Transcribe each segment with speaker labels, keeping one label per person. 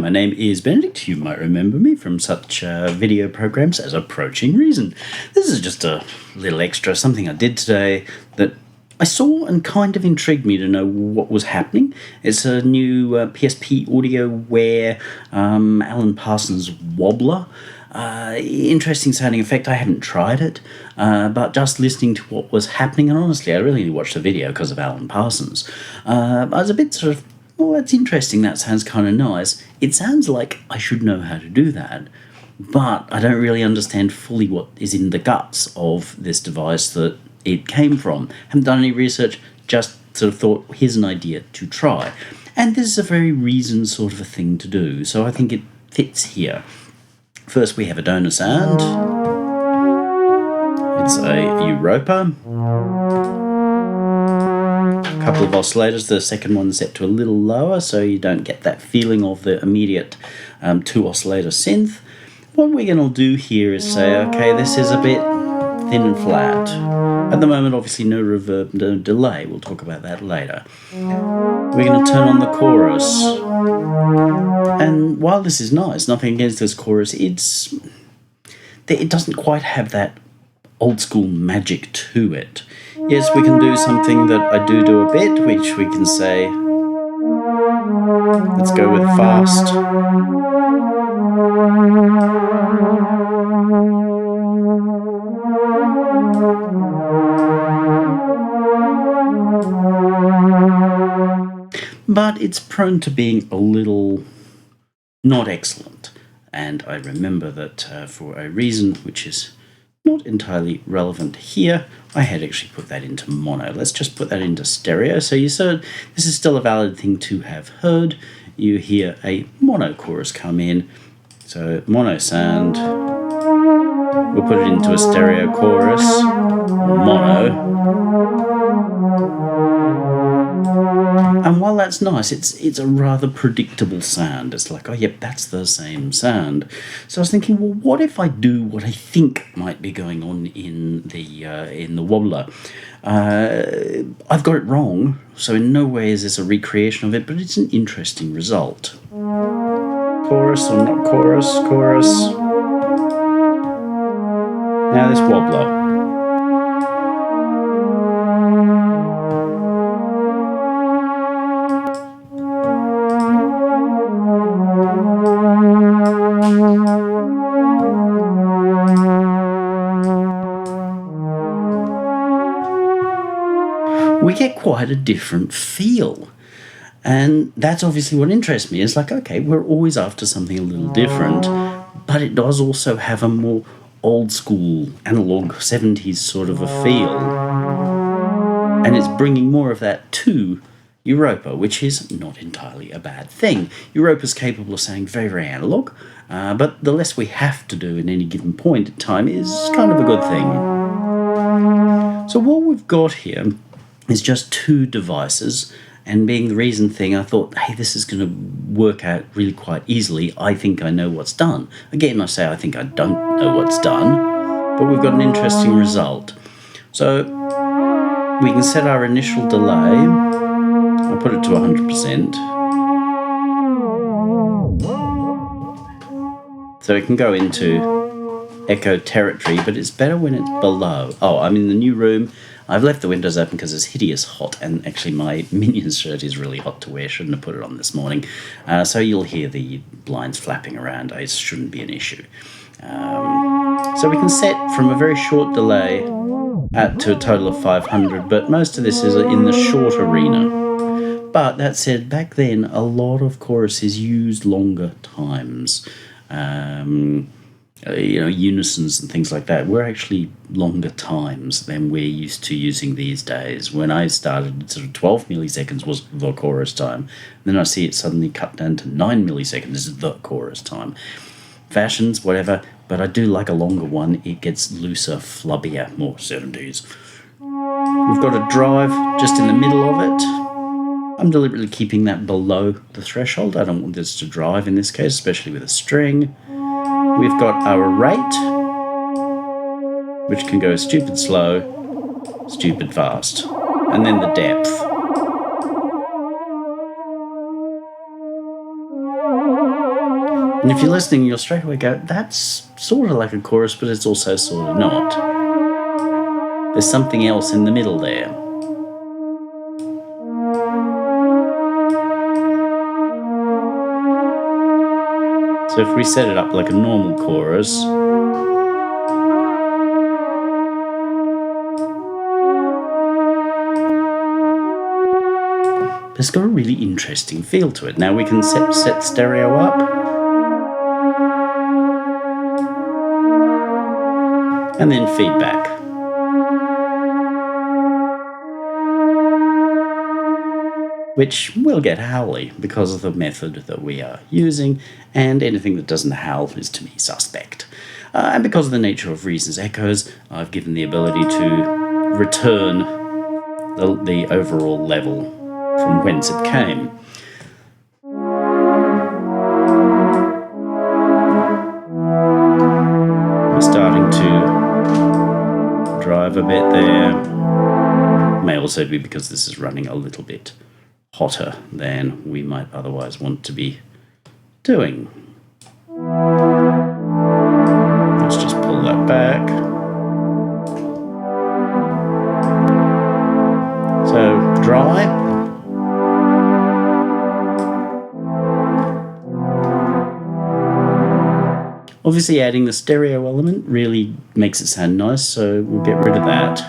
Speaker 1: my name is Benedict. You might remember me from such video programs as Approaching Reason. This is just a little extra, something I did today that I saw and kind of intrigued me to know what was happening. It's a new PSP audio where Alan Parsons wobbler. Interesting sounding effect. I haven't tried it, but just listening to what was happening, and honestly I really watched the video because of Alan Parsons. I was a bit sort of, well, that's interesting, that sounds kind of nice. It sounds like I should know how to do that, but I don't really understand fully what is in the guts of this device that it came from. Haven't done any research, just sort of thought, here's an idea to try. And this is a very Reason sort of a thing to do, so I think it fits here. First we have a donor sound. It's a Europa. A couple of oscillators. The second one's set to a little lower so you don't get that feeling of the immediate two oscillator synth. What we're going to do here is say, okay, this is a bit thin and flat. At the moment, obviously no reverb, no delay. We'll talk about that later. We're going to turn on the chorus. And while this is nice, nothing against this chorus, it doesn't quite have that old school magic to it. Yes, we can do something that I do a bit, which we can say, let's go with fast. But it's prone to being a little not excellent. And I remember that for a reason which is not entirely relevant here, I had actually put that into mono. Let's just put that into stereo. So you saw this is still a valid thing to have heard. You hear a mono chorus come in. So mono sound, we'll put it into a stereo chorus, mono. And while that's nice, it's a rather predictable sound. It's like, oh, yep, that's the same sound. So I was thinking, well, what if I do what I think might be going on in the wobbler? I've got it wrong, so in no way is this a recreation of it, but it's an interesting result. Chorus or not chorus, chorus. Now this wobbler. We get quite a different feel. And that's obviously what interests me. It's like, okay, we're always after something a little different, but it does also have a more old school, analog 70s sort of a feel. And it's bringing more of that to Europa, which is not entirely a bad thing. Europa's capable of sounding very, very analog, but the less we have to do in any given point in time is kind of a good thing. So what we've got here is just two devices, and being the Reason thing, I thought, hey, this is going to work out really quite easily. I think I know what's done. Again, I say I think I don't know what's done, but we've got an interesting result. So we can set our initial delay. I'll put it to 100%. So it can go into echo territory, but it's better when it's below. Oh, I'm in the new room. I've left the windows open because it's hideous hot, and actually my Minions shirt is really hot to wear. Shouldn't have put it on this morning. So you'll hear the blinds flapping around. It shouldn't be an issue. So we can set from a very short delay to a total of 500, but most of this is in the short arena. But that said, back then a lot of choruses used longer times. Unisons and things like that were actually longer times than we're used to using these days. When I started, sort of 12 milliseconds was the chorus time. Then I see it suddenly cut down to 9 milliseconds is the chorus time. Fashions, whatever, but I do like a longer one. It gets looser, flubbier, more 70s. We've got a drive just in the middle of it. I'm deliberately keeping that below the threshold. I don't want this to drive in this case, especially with a string. We've got our rate, which can go stupid slow, stupid fast, and then the depth. And if you're listening, you'll straight away go, that's sort of like a chorus, but it's also sort of not. There's something else in the middle there. So if we set it up like a normal chorus, it's got a really interesting feel to it. Now we can set stereo up. And then feedback. Which will get howly because of the method that we are using, and anything that doesn't howl is to me suspect. And because of the nature of Reason's echoes, I've given the ability to return the overall level from whence it came. We're starting to drive a bit there. May also be because this is running a little bit hotter than we might otherwise want to be doing. Let's just pull that back. So dry. Obviously adding the stereo element really makes it sound nice, so we'll get rid of that.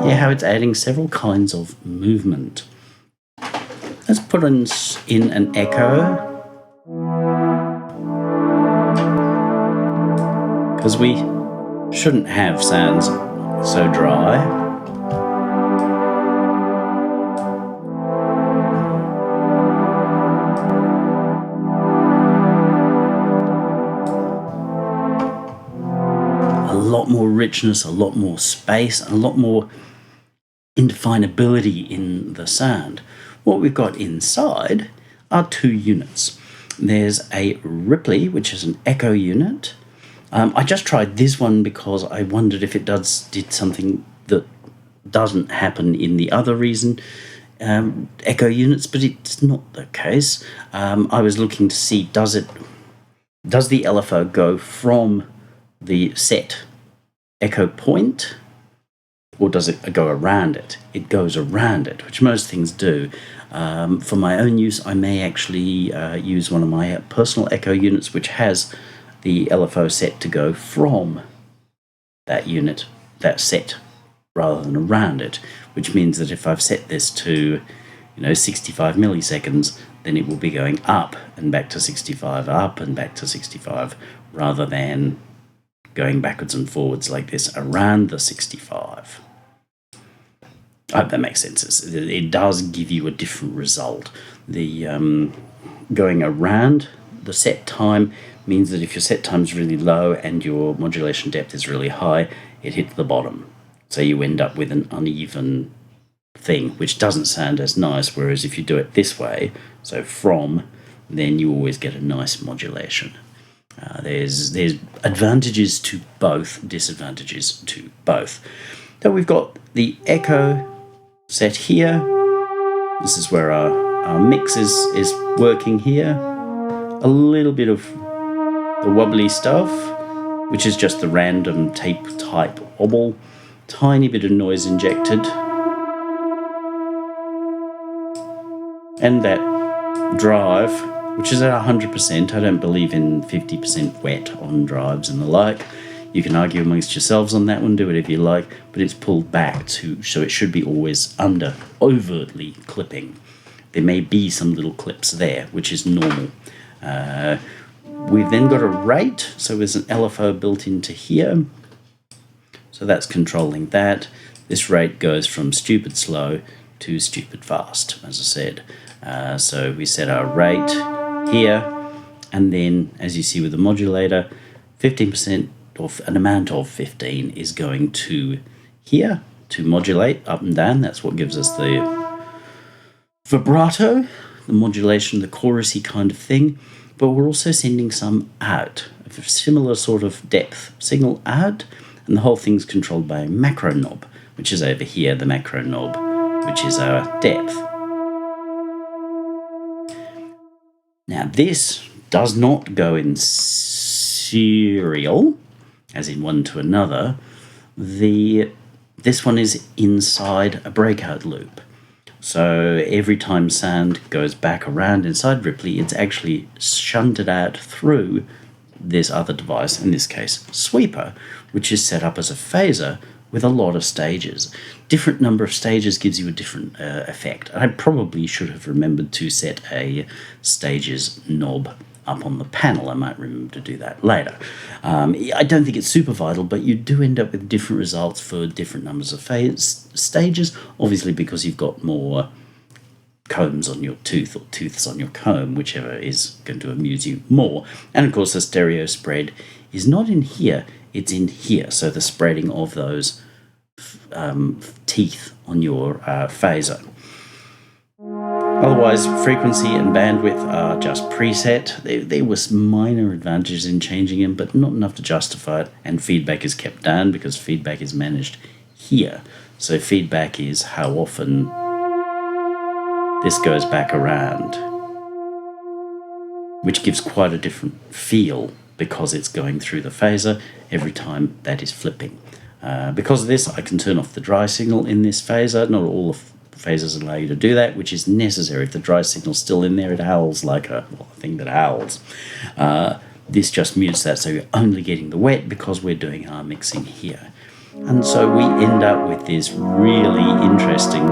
Speaker 1: Yeah, how it's adding several kinds of movement. Let's put in an echo, because we shouldn't have sounds so dry. A lot more richness, a lot more space, a lot more indefinability in the sound. What we've got inside are two units. There's a Ripley, which is an echo unit. I just tried this one because I wondered if it did something that doesn't happen in the other Reason echo units, but it's not the case. I was looking to see, does the LFO go from the set echo point, or does it go around it? It goes around it, which most things do. For my own use, I may actually use one of my personal echo units, which has the LFO set to go from that unit, that set, rather than around it, which means that if I've set this to 65 milliseconds, then it will be going up and back to 65, up and back to 65, rather than going backwards and forwards like this around the 65. I hope that makes sense. It does give you a different result. The going around the set time means that if your set time is really low and your modulation depth is really high, it hits the bottom. So you end up with an uneven thing, which doesn't sound as nice, whereas if you do it this way, so from, then you always get a nice modulation. There's advantages to both, disadvantages to both. So we've got the echo set here. This is where our mix is working here. A little bit of the wobbly stuff, which is just the random tape type wobble. Tiny bit of noise injected. And that drive, which is at 100%. I don't believe in 50% wet on drives and the like. You can argue amongst yourselves on that one, do whatever you like, but it's pulled back so it should be always under, overtly clipping. There may be some little clips there, which is normal. We've then got a rate, so there's an LFO built into here. So that's controlling that. This rate goes from stupid slow to stupid fast, as I said. So we set our rate here, and then, as you see with the modulator, 15% of an amount of 15 is going to here to modulate up and down. That's what gives us the vibrato, the modulation, the chorusy kind of thing. But we're also sending some out, a similar sort of depth signal out, and the whole thing's controlled by a macro knob, which is over here, the macro knob which is our depth. Now this does not go in serial, as in one to another. This one is inside a breakout loop. So every time sound goes back around inside Ripley, it's actually shunted out through this other device, in this case Sweeper, which is set up as a phaser with a lot of stages. Different number of stages gives you a different effect. I probably should have remembered to set a stages knob up on the panel. I might remember to do that later. I don't think it's super vital, but you do end up with different results for different numbers of stages, obviously because you've got more combs on your tooth or tooths on your comb, whichever is going to amuse you more. And of course the stereo spread is not in here, it's in here, so the spreading of those teeth on your phaser. Otherwise, frequency and bandwidth are just preset. There was minor advantages in changing them, but not enough to justify it. And feedback is kept down because feedback is managed here. So feedback is how often this goes back around, which gives quite a different feel because it's going through the phaser every time that is flipping. Because of this, I can turn off the dry signal in this phaser. Not all of phasers allow you to do that, which is necessary. If the dry signal's still in there, it howls like a thing that howls. This just mutes that, so you're only getting the wet because we're doing our mixing here. And so we end up with this really interesting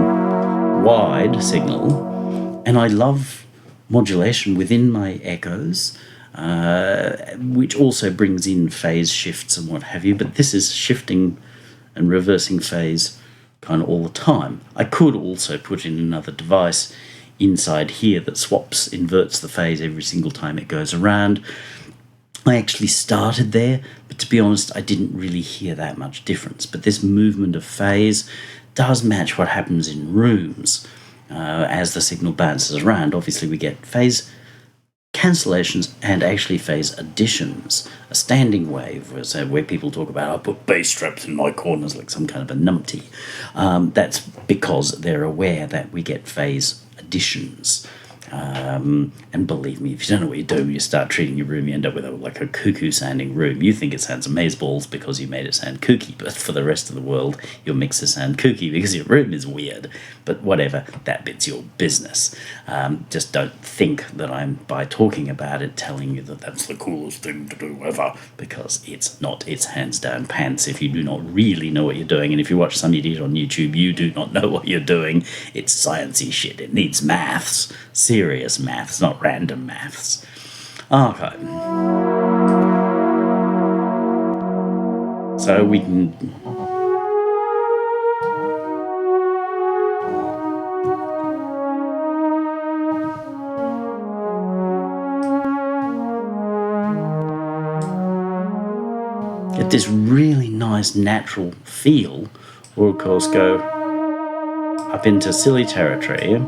Speaker 1: wide signal, and I love modulation within my echoes, which also brings in phase shifts and what have you, but this is shifting and reversing phase kind of all the time. I could also put in another device inside here that inverts the phase every single time it goes around. I actually started there, but to be honest, I didn't really hear that much difference. But this movement of phase does match what happens in rooms as the signal bounces around. Obviously, we get phase cancellations and actually phase additions. A standing wave, where people talk about, I put bass traps in my corners like some kind of a numpty. That's because they're aware that we get phase additions. And believe me, if you don't know what you do, when you start treating your room, you end up with like a cuckoo sounding room. You think it sounds amazeballs because you made it sound kooky, but for the rest of the world, your mixers sound kooky because your room is weird. But whatever, that bit's your business. Just don't think that I'm, by talking about it, telling you that that's the coolest thing to do ever, because it's not. It's hands down pants if you do not really know what you're doing. And if you watch some idiot on YouTube, you do not know what you're doing. It's sciencey shit. It needs maths. Serious maths, not random maths. Okay. So we can get this really nice natural feel, or of course go up into silly territory.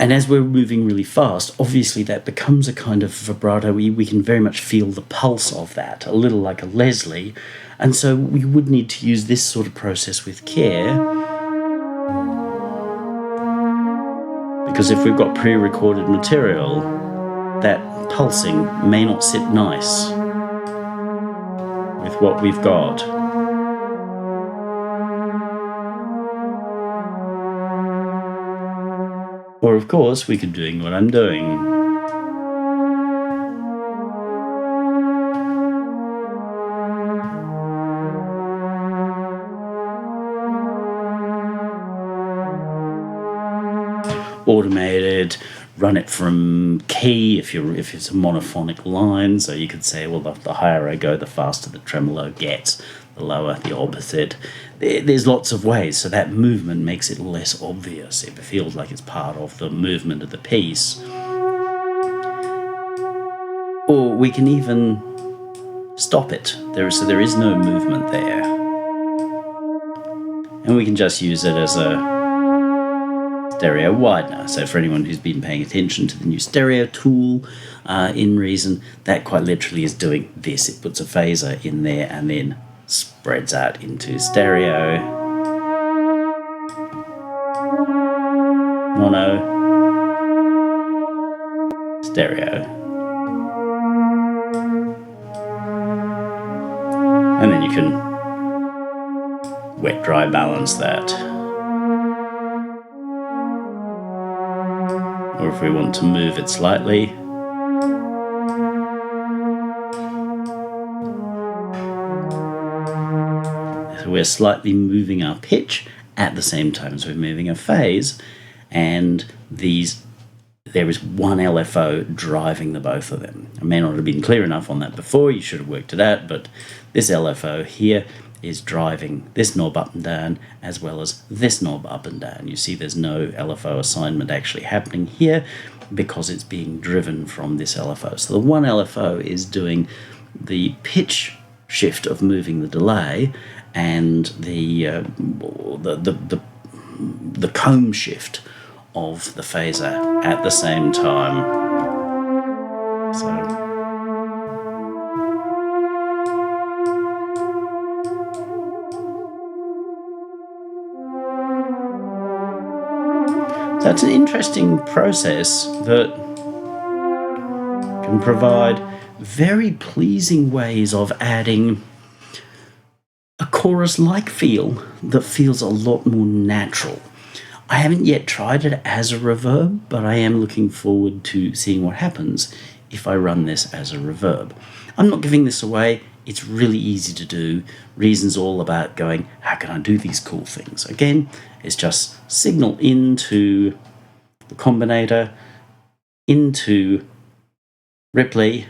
Speaker 1: And as we're moving really fast, obviously that becomes a kind of vibrato. We can very much feel the pulse of that, a little like a Leslie. And so we would need to use this sort of process with care, because if we've got pre-recorded material, that pulsing may not sit nice with what we've got. Or, of course, we could be doing what I'm doing. Automated, run it from key if it's a monophonic line. So you could say, well, the higher I go, the faster the tremolo gets, the lower, the opposite. There's lots of ways, so that movement makes it less obvious. It feels like it's part of the movement of the piece. Or we can even stop it. There is no movement there. And we can just use it as a stereo widener. So for anyone who's been paying attention to the new stereo tool in Reason, that quite literally is doing this. It puts a phaser in there and then spreads out into stereo, mono, stereo. And then you can wet dry balance that. Or if we want to move it slightly, so we're slightly moving our pitch at the same time as we're moving a phase, and there is one LFO driving the both of them. I may not have been clear enough on that before, you should have worked it out, but this LFO here is driving this knob up and down as well as this knob up and down. You see there's no LFO assignment actually happening here because it's being driven from this LFO. So the one LFO is doing the pitch shift of moving the delay and the comb shift of the phaser at the same time. So that's an interesting process that can provide very pleasing ways of adding a chorus-like feel that feels a lot more natural. I haven't yet tried it as a reverb, but I am looking forward to seeing what happens if I run this as a reverb. I'm not giving this away. It's really easy to do. Reason's all about going, how can I do these cool things? Again, it's just signal into the Combinator, into Ripley,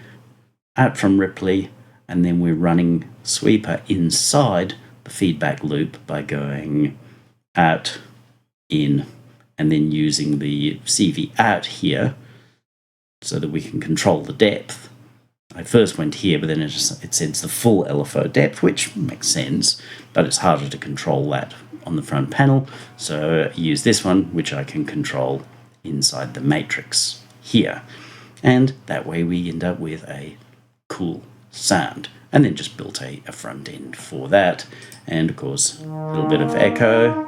Speaker 1: out from Ripley, and then we're running sweeper inside the feedback loop by going out, in, and then using the CV out here so that we can control the depth. I first went here, but then it sends the full LFO depth, which makes sense, but it's harder to control that on the front panel. So I use this one, which I can control inside the matrix here. And that way we end up with a cool sound. And then just built a front end for that. And of course, a little bit of echo.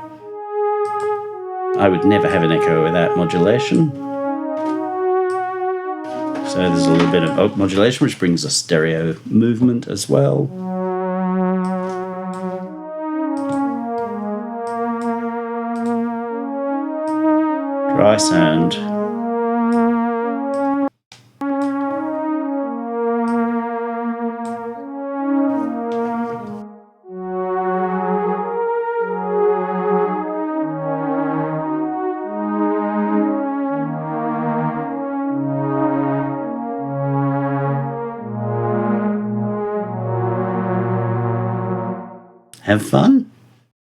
Speaker 1: I would never have an echo without modulation. So there's a little bit of modulation, which brings a stereo movement as well. Dry sound. Have fun.